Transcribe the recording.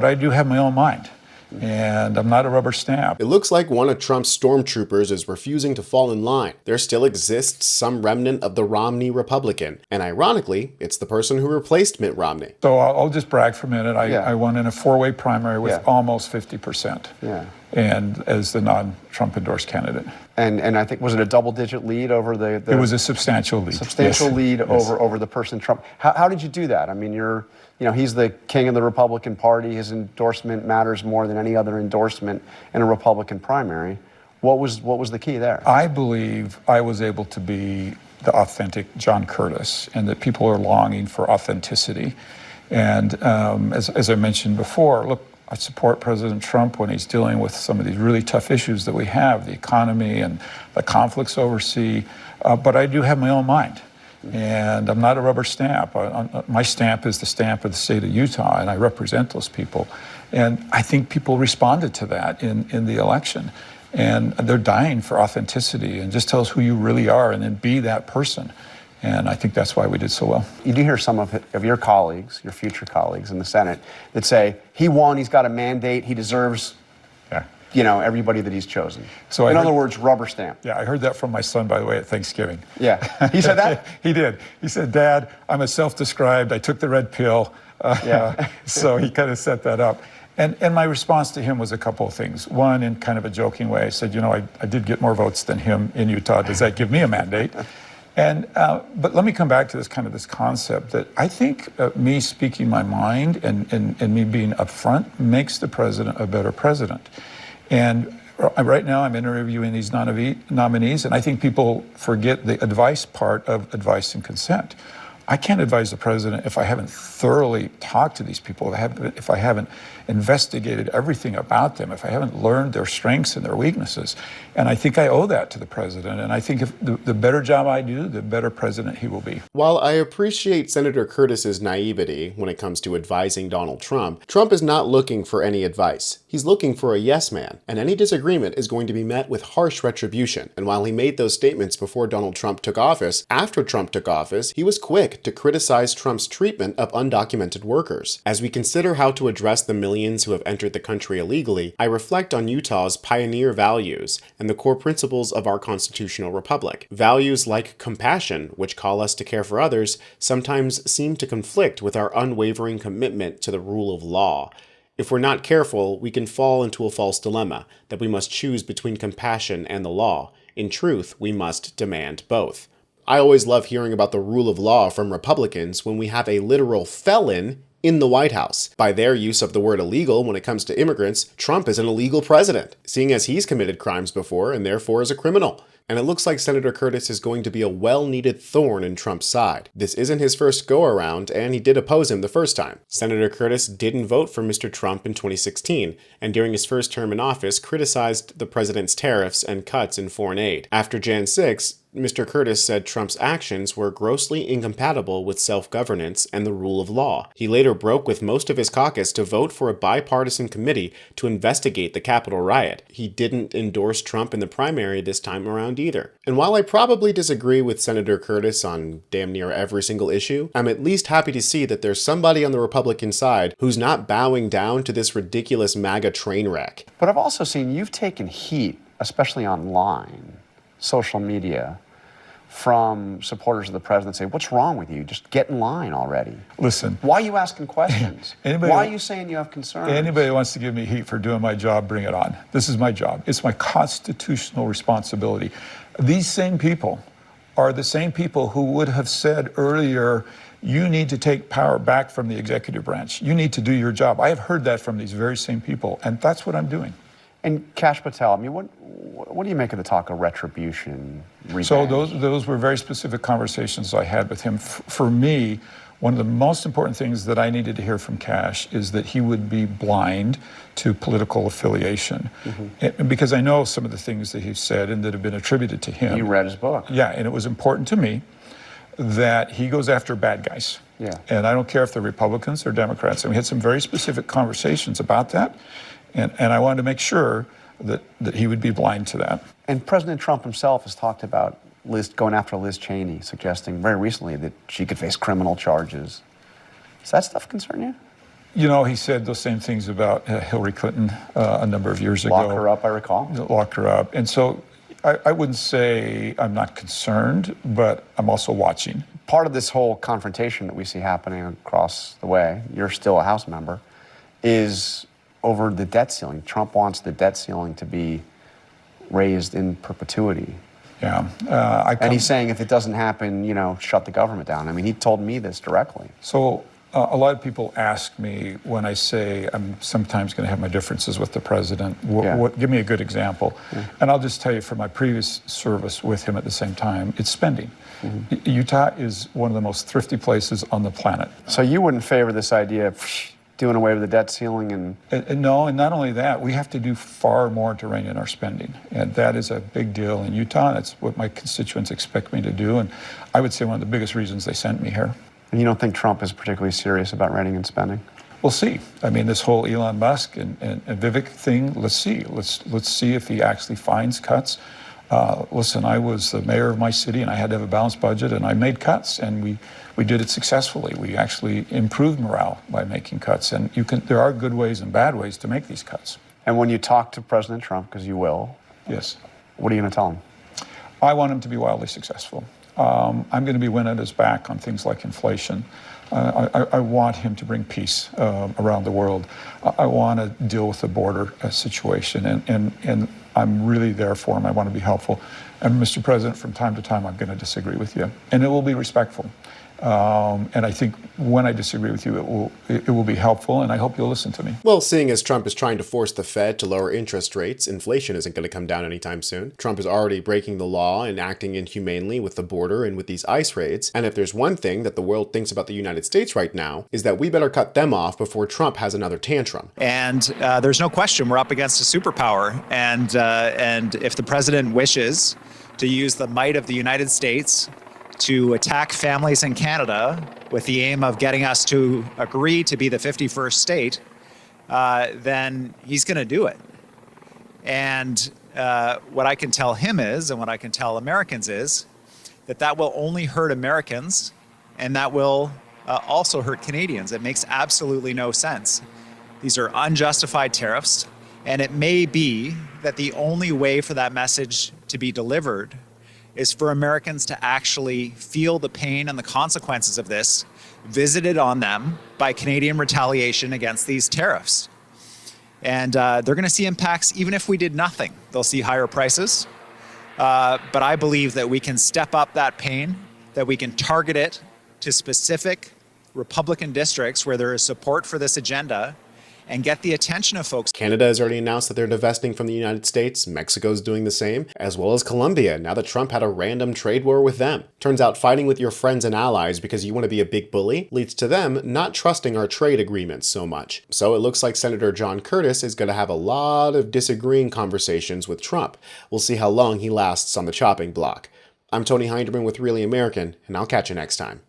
But I do have my own mind, and I'm not a rubber stamp. It looks like one of Trump's stormtroopers is refusing to fall in line. There still exists some remnant of the Romney Republican, and ironically, it's the person who replaced Mitt Romney. So I'll just brag for a minute. I won in a four-way primary with almost 50%. And as the non-Trump endorsed candidate. And I think, was it a double-digit lead over the... It was a substantial lead. Substantial lead over the person Trump. How did you do that? I mean, he's the king of the Republican Party. His endorsement matters more than any other endorsement in a Republican primary. What was the key there? I believe I was able to be the authentic John Curtis, and that people are longing for authenticity. And as I mentioned before, look, I support President Trump when he's dealing with some of these really tough issues that we have, the economy and the conflicts overseas, but I do have my own mind. And I'm not a rubber stamp. My stamp is the stamp of the state of Utah, and I represent those people. And I think people responded to that in the election. And they're dying for authenticity, and just tell us who you really are and then be that person. And I think that's why we did so well. You do hear some of your colleagues, your future colleagues in the Senate, that say, he won, he's got a mandate, he deserves everybody that he's chosen. So in other words, rubber stamp. Yeah, I heard that from my son, by the way, at Thanksgiving. Yeah, he said that? He did. He said, Dad, I'm a self-described, I took the red pill. So he kind of set that up. And my response to him was a couple of things. One, in kind of a joking way, I said, I did get more votes than him in Utah. Does that give me a mandate? But let me come back to this concept that I think me speaking my mind and me being upfront makes the president a better president. And right now I'm interviewing these nominees, and I think people forget the advice part of advice and consent. I can't advise the president if I haven't thoroughly talked to these people, if I haven't investigated everything about them, if I haven't learned their strengths and their weaknesses. And I think I owe that to the president. And I think if the better job I do, the better president he will be. While I appreciate Senator Curtis's naivety when it comes to advising Donald Trump, Trump is not looking for any advice. He's looking for a yes man, and any disagreement is going to be met with harsh retribution. And while he made those statements before Donald Trump took office, after Trump took office, he was quick to criticize Trump's treatment of undocumented workers. As we consider how to address the millions who have entered the country illegally, I reflect on Utah's pioneer values and the core principles of our constitutional republic. Values like compassion, which call us to care for others, sometimes seem to conflict with our unwavering commitment to the rule of law. If we're not careful, we can fall into a false dilemma, that we must choose between compassion and the law. In truth, we must demand both. I always love hearing about the rule of law from Republicans when we have a literal felon in the White House. By their use of the word illegal when it comes to immigrants, Trump is an illegal president, seeing as he's committed crimes before and therefore is a criminal. And it looks like Senator Curtis is going to be a well-needed thorn in Trump's side. This isn't his first go-around, and he did oppose him the first time. Senator Curtis didn't vote for Mr. Trump in 2016, and during his first term in office criticized the president's tariffs and cuts in foreign aid. After Jan 6, Mr. Curtis said Trump's actions were grossly incompatible with self-governance and the rule of law. He later broke with most of his caucus to vote for a bipartisan committee to investigate the Capitol riot. He didn't endorse Trump in the primary this time around either. And while I probably disagree with Senator Curtis on damn near every single issue, I'm at least happy to see that there's somebody on the Republican side who's not bowing down to this ridiculous MAGA train wreck. But I've also seen you've taken heat, especially online, social media, from supporters of the president say, what's wrong with you? Just get in line already. Listen. Why are you asking questions? Why are you saying you have concerns? Anybody who wants to give me heat for doing my job, bring it on. This is my job. It's my constitutional responsibility. These same people are the same people who would have said earlier, you need to take power back from the executive branch. You need to do your job. I have heard that from these very same people, and that's what I'm doing. And Kash Patel, I mean, what do you make of the talk of retribution, revenge? So those were very specific conversations I had with him. For me, one of the most important things that I needed to hear from Kash is that he would be blind to political affiliation. And because I know some of the things that he's said and that have been attributed to him. You read his book. Yeah, and it was important to me that he goes after bad guys. Yeah. And I don't care if they're Republicans or Democrats. And we had some very specific conversations about that. And I wanted to make sure that he would be blind to that. And President Trump himself has talked about going after Liz Cheney, suggesting very recently that she could face criminal charges. Does that stuff concern you? You know, he said those same things about Hillary Clinton a number of years ago. Lock her up, I recall. Lock her up. And so I wouldn't say I'm not concerned, but I'm also watching. Part of this whole confrontation that we see happening across the way, you're still a House member, is over the debt ceiling. Trump wants the debt ceiling to be raised in perpetuity. Yeah. And he's saying if it doesn't happen, you know, shut the government down. I mean, he told me this directly. So a lot of people ask me when I say I'm sometimes going to have my differences with the president, give me a good example. And I'll just tell you from my previous service with him at the same time, it's spending. Utah is one of the most thrifty places on the planet. So you wouldn't favor this idea of doing away with the debt ceiling and no, and not only that, we have to do far more to rein in our spending. And that is a big deal in Utah. That's what my constituents expect me to do. And I would say one of the biggest reasons they sent me here. And you don't think Trump is particularly serious about reining in spending? We'll see. I mean, this whole Elon Musk and Vivek thing, let's see. Let's see if he actually finds cuts. Listen, I was the mayor of my city and I had to have a balanced budget and I made cuts and we did it successfully. We actually improved morale by making cuts, and there are good ways and bad ways to make these cuts. And when you talk to President Trump, because you will, yes, what are you going to tell him? I want him to be wildly successful. I'm going to be winning his back on things like inflation. I want him to bring peace around the world. I want to deal with the border situation, and I'm really there for him. I want to be helpful. And Mr. President, from time to time, I'm going to disagree with you, and it will be respectful. And I think when I disagree with you, it will be helpful, and I hope you'll listen to me. Well, seeing as Trump is trying to force the Fed to lower interest rates, inflation isn't going to come down anytime soon. Trump is already breaking the law and acting inhumanely with the border and with these ICE raids. And if there's one thing that the world thinks about the United States right now, is that we better cut them off before Trump has another tantrum. And there's no question we're up against a superpower. And if the president wishes to use the might of the United States to attack families in Canada with the aim of getting us to agree to be the 51st state, then he's going to do it. And what I can tell him is, and what I can tell Americans is, that will only hurt Americans, and that will also hurt Canadians. It makes absolutely no sense. These are unjustified tariffs, and it may be that the only way for that message to be delivered is for Americans to actually feel the pain and the consequences of this visited on them by Canadian retaliation against these tariffs. And they're going to see impacts even if we did nothing. They'll see higher prices. But I believe that we can step up that pain, that we can target it to specific Republican districts where there is support for this agenda, and get the attention of folks. Canada has already announced that they're divesting from the United States. Mexico's doing the same, as well as Colombia, now that Trump had a random trade war with them. Turns out fighting with your friends and allies because you want to be a big bully leads to them not trusting our trade agreements so much. So it looks like Senator John Curtis is going to have a lot of disagreeing conversations with Trump. We'll see how long he lasts on the chopping block. I'm Tony Hinderman with Really American, and I'll catch you next time.